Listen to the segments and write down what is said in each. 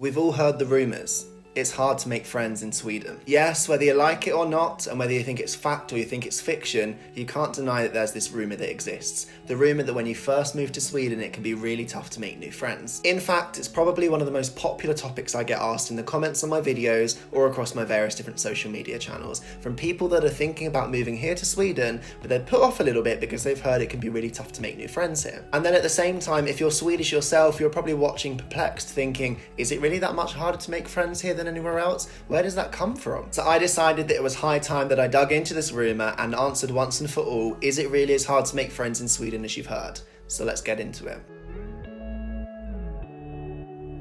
We've all heard the rumours. It's hard to make friends in Sweden. Yes, whether you like it or not, and whether you think it's fact or you think it's fiction, you can't deny that there's this rumour that exists. The rumour that when you first move to Sweden, it can be really tough to make new friends. In fact, it's probably one of the most popular topics I get asked in the comments on my videos or across my various different social media channels, from people that are thinking about moving here to Sweden, but they're put off a little bit because they've heard it can be really tough to make new friends here. And then at the same time, if you're Swedish yourself, you're probably watching perplexed, thinking, is it really that much harder to make friends here than anywhere else? Where does that come from? So I decided that it was high time that I dug into this rumour and answered once and for all, is it really as hard to make friends in Sweden as you've heard? So let's get into it.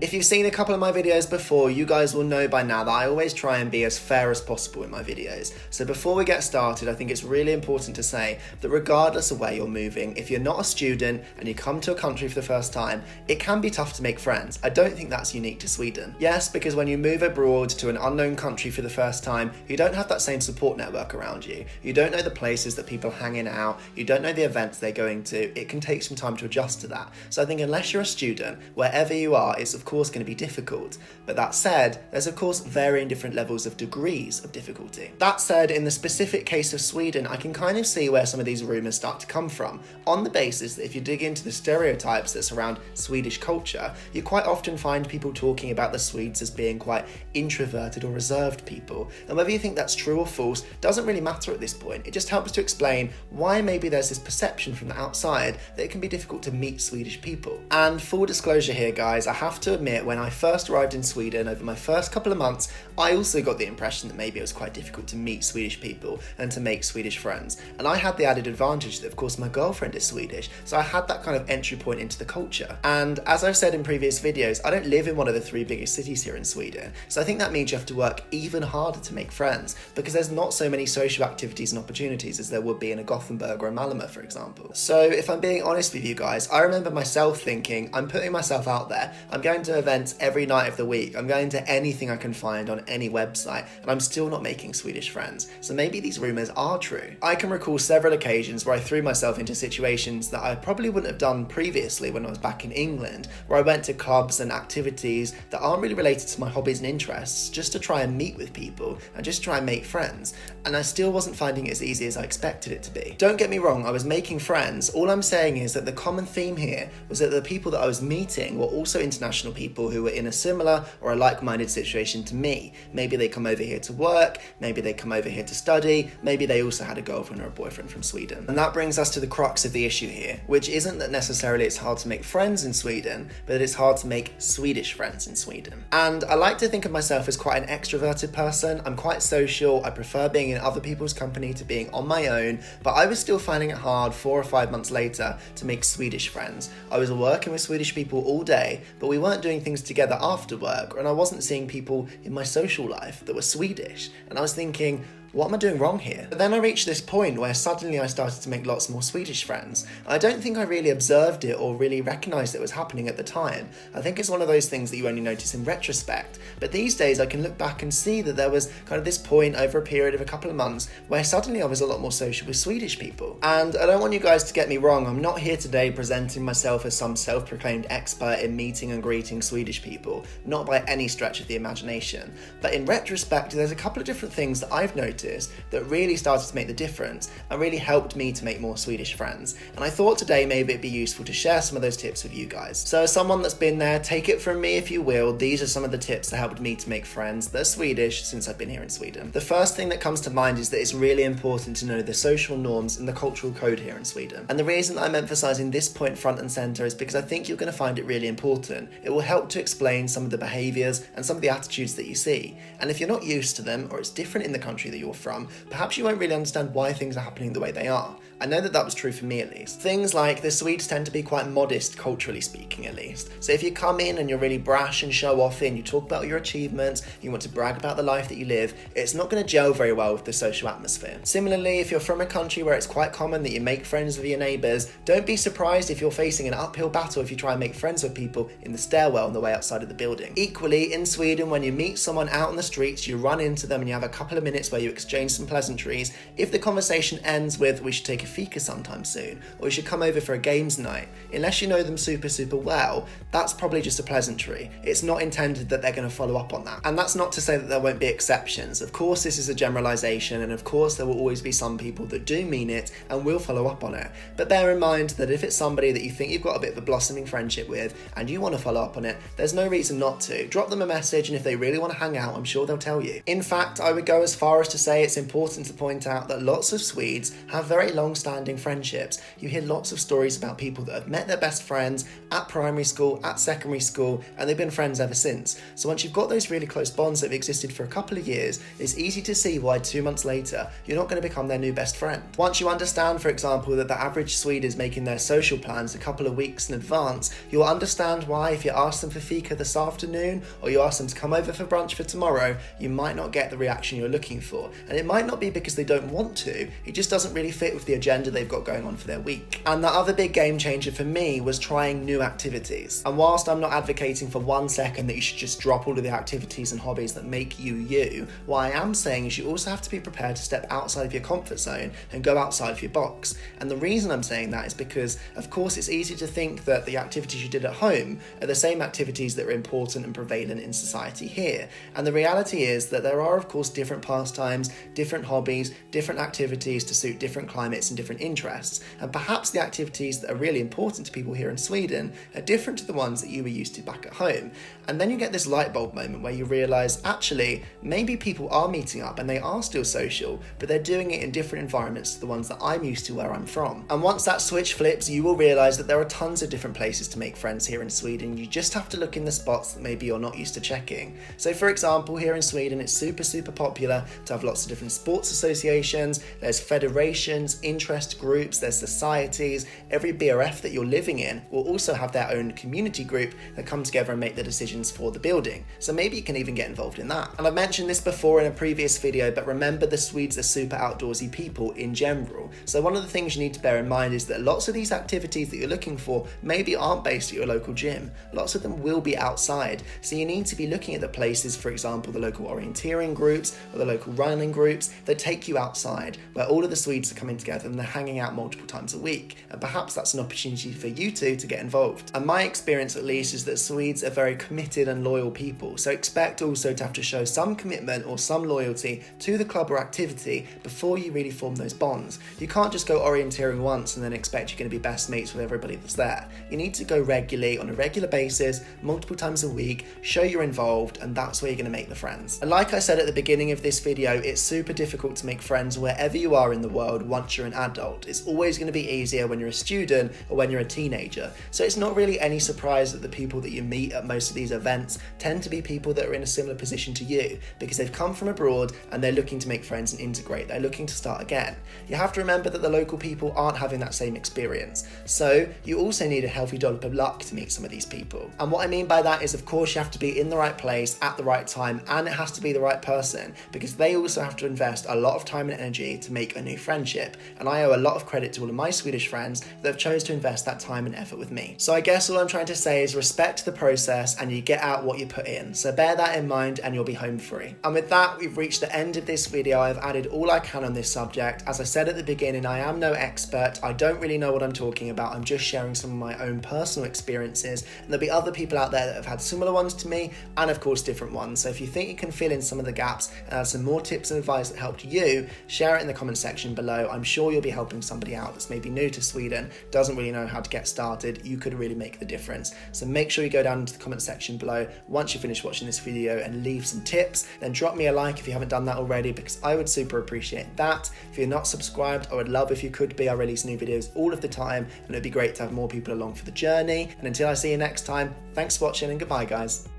If you've seen a couple of my videos before, you guys will know by now that I always try and be as fair as possible in my videos. So before we get started, I think it's really important to say that regardless of where you're moving, if you're not a student and you come to a country for the first time, it can be tough to make friends. I don't think that's unique to Sweden. Yes, because when you move abroad to an unknown country for the first time, you don't have that same support network around you. You don't know the places that people are hanging out, you don't know the events they're going to. It can take some time to adjust to that. So I think unless you're a student, wherever you are, it's of course going to be difficult. But that said, there's of course varying different levels of degrees of difficulty. That said, in the specific case of Sweden, I can kind of see where some of these rumours start to come from, on the basis that if you dig into the stereotypes that surround Swedish culture, you quite often find people talking about the Swedes as being quite introverted or reserved people. And whether you think that's true or false doesn't really matter at this point. It just helps to explain why maybe there's this perception from the outside that it can be difficult to meet Swedish people. And full disclosure here, guys, I have to admit, when I first arrived in Sweden over my first couple of months, I also got the impression that maybe it was quite difficult to meet Swedish people and to make Swedish friends. And I had the added advantage that, of course, my girlfriend is Swedish, so I had that kind of entry point into the culture. And as I've said in previous videos, I don't live in one of the 3 biggest cities here in Sweden, so I think that means you have to work even harder to make friends, because there's not so many social activities and opportunities as there would be in a Gothenburg or a Malmö, for example. So if I'm being honest with you guys, I remember myself thinking, I'm putting myself out there, I'm going to events every night of the week, I'm going to anything I can find on any website, and I'm still not making Swedish friends. So maybe these rumours are true. I can recall several occasions where I threw myself into situations that I probably wouldn't have done previously when I was back in England, where I went to clubs and activities that aren't really related to my hobbies and interests, just to try and meet with people and just try and make friends, and I still wasn't finding it as easy as I expected it to be. Don't get me wrong, I was making friends. All I'm saying is that the common theme here was that the people that I was meeting were also international people who were in a similar or a like-minded situation to me. Maybe they come over here to work, maybe they come over here to study, maybe they also had a girlfriend or a boyfriend from Sweden. And that brings us to the crux of the issue here, which isn't that necessarily it's hard to make friends in Sweden, but that it's hard to make Swedish friends in Sweden. And I like to think of myself as quite an extroverted person. I'm quite social, I prefer being in other people's company to being on my own, but I was still finding it hard 4 or 5 months later to make Swedish friends. I was working with Swedish people all day, but we weren't doing things together after work, and I wasn't seeing people in my social life that were Swedish, and I was thinking, what am I doing wrong here? But then I reached this point where suddenly I started to make lots more Swedish friends. I don't think I really observed it or really recognised it was happening at the time. I think it's one of those things that you only notice in retrospect. But these days I can look back and see that there was kind of this point over a period of a couple of months where suddenly I was a lot more social with Swedish people. And I don't want you guys to get me wrong, I'm not here today presenting myself as some self-proclaimed expert in meeting and greeting Swedish people, not by any stretch of the imagination. But in retrospect, there's a couple of different things that I've noticed that really started to make the difference and really helped me to make more Swedish friends. And I thought today maybe it'd be useful to share some of those tips with you guys. So as someone that's been there, take it from me if you will, these are some of the tips that helped me to make friends that are Swedish since I've been here in Sweden. The first thing that comes to mind is that it's really important to know the social norms and the cultural code here in Sweden. And the reason that I'm emphasising this point front and centre is because I think you're going to find it really important. It will help to explain some of the behaviours and some of the attitudes that you see. And if you're not used to them, or it's different in the country that you're from, perhaps you won't really understand why things are happening the way they are. I know that was true for me at least. Things like the Swedes tend to be quite modest, culturally speaking at least. So if you come in and you're really brash and show off and you talk about your achievements, you want to brag about the life that you live, it's not going to gel very well with the social atmosphere. Similarly, if you're from a country where it's quite common that you make friends with your neighbours, don't be surprised if you're facing an uphill battle if you try and make friends with people in the stairwell on the way outside of the building. Equally, in Sweden, when you meet someone out on the streets, you run into them and you have a couple of minutes where you exchange some pleasantries. If the conversation ends with, we should take a fika sometime soon, or you should come over for a games night. Unless you know them super well, that's probably just a pleasantry. It's not intended that they're going to follow up on that. And that's not to say that there won't be exceptions. Of course, this is a generalization, and of course there will always be some people that do mean it and will follow up on it. But bear in mind that if it's somebody that you think you've got a bit of a blossoming friendship with and you want to follow up on it, there's no reason not to. Drop them a message, and if they really want to hang out, I'm sure they'll tell you. In fact, I would go as far as to say it's important to point out that lots of Swedes have very long-standing friendships. You hear lots of stories about people that have met their best friends at primary school, at secondary school, and they've been friends ever since. So once you've got those really close bonds that have existed for a couple of years, it's easy to see why 2 months later you're not going to become their new best friend. Once you understand, for example, that the average Swede is making their social plans a couple of weeks in advance, you'll understand why if you ask them for fika this afternoon, or you ask them to come over for brunch for tomorrow, you might not get the reaction you're looking for. And it might not be because they don't want to, it just doesn't really fit with the agenda they've got going on for their week. And the other big game changer for me was trying new activities. And whilst I'm not advocating for 1 second that you should just drop all of the activities and hobbies that make you you, what I am saying is you also have to be prepared to step outside of your comfort zone and go outside of your box. And the reason I'm saying that is because, of course, it's easy to think that the activities you did at home are the same activities that are important and prevalent in society here. And the reality is that there are, of course, different pastimes, different hobbies, different activities to suit different climates and different interests. And perhaps the activities that are really important to people here in Sweden are different to the ones that you were used to back at home. And then you get this light bulb moment where you realise, actually, maybe people are meeting up and they are still social, but they're doing it in different environments to the ones that I'm used to where I'm from. And once that switch flips, you will realise that there are tons of different places to make friends here in Sweden. You just have to look in the spots that maybe you're not used to checking. So for example, here in Sweden, it's super popular to have lots of different sports associations, there's federations, interest groups, there's societies. Every BRF that you're living in will also have their own community group that come together and make the decisions for the building. So maybe you can even get involved in that. And I've mentioned this before in a previous video, but remember, the Swedes are super outdoorsy people in general. So one of the things you need to bear in mind is that lots of these activities that you're looking for maybe aren't based at your local gym. Lots of them will be outside. So you need to be looking at the places, for example, the local orienteering groups or the local running groups that take you outside, where all of the Swedes are coming together and they're hanging out multiple times a week. And perhaps that's an opportunity for you two to get involved. And my experience, at least, is that Swedes are very committed and loyal people. So expect also to have to show some commitment or some loyalty to the club or activity before you really form those bonds. You can't just go orienteering once and then expect you're going to be best mates with everybody that's there. You need to go regularly, on a regular basis, multiple times a week, show you're involved, and that's where you're going to make the friends. And like I said at the beginning of this video, it's super difficult to make friends wherever you are in the world once you're an adult. It's always going to be easier when you're a student or when you're a teenager. So it's not really any surprise that the people that you meet at most of these events tend to be people that are in a similar position to you, because they've come from abroad and they're looking to make friends and integrate. They're looking to start again. You have to remember that the local people aren't having that same experience. So you also need a healthy dollop of luck to meet some of these people. And what I mean by that is, of course, you have to be in the right place at the right time, and it has to be the right person, because they also have to invest a lot of time and energy to make a new friendship. And I owe a lot of credit to all of my Swedish friends that have chose to invest that time and effort with me. So I guess all I'm trying to say is respect the process and you get out what you put in. So bear that in mind and you'll be home free. And with that, we've reached the end of this video. I've added all I can on this subject. As I said at the beginning, I am no expert. I don't really know what I'm talking about. I'm just sharing some of my own personal experiences, and there'll be other people out there that have had similar ones to me, and of course different ones. So if you think you can fill in some of the gaps and add some more tips and advice that helped you, share it in the comment section below. I'm sure you'll be helping somebody out that's maybe new to Sweden, doesn't really know how to get started. You could really make the difference. So make sure you go down into the comment section below once you finish watching this video and leave some tips. Then drop me a like if you haven't done that already, because I would super appreciate that. If you're not subscribed, I would love if you could be. I release new videos all of the time, and it'd be great to have more people along for the journey. And until I see you next time, thanks for watching and goodbye, guys.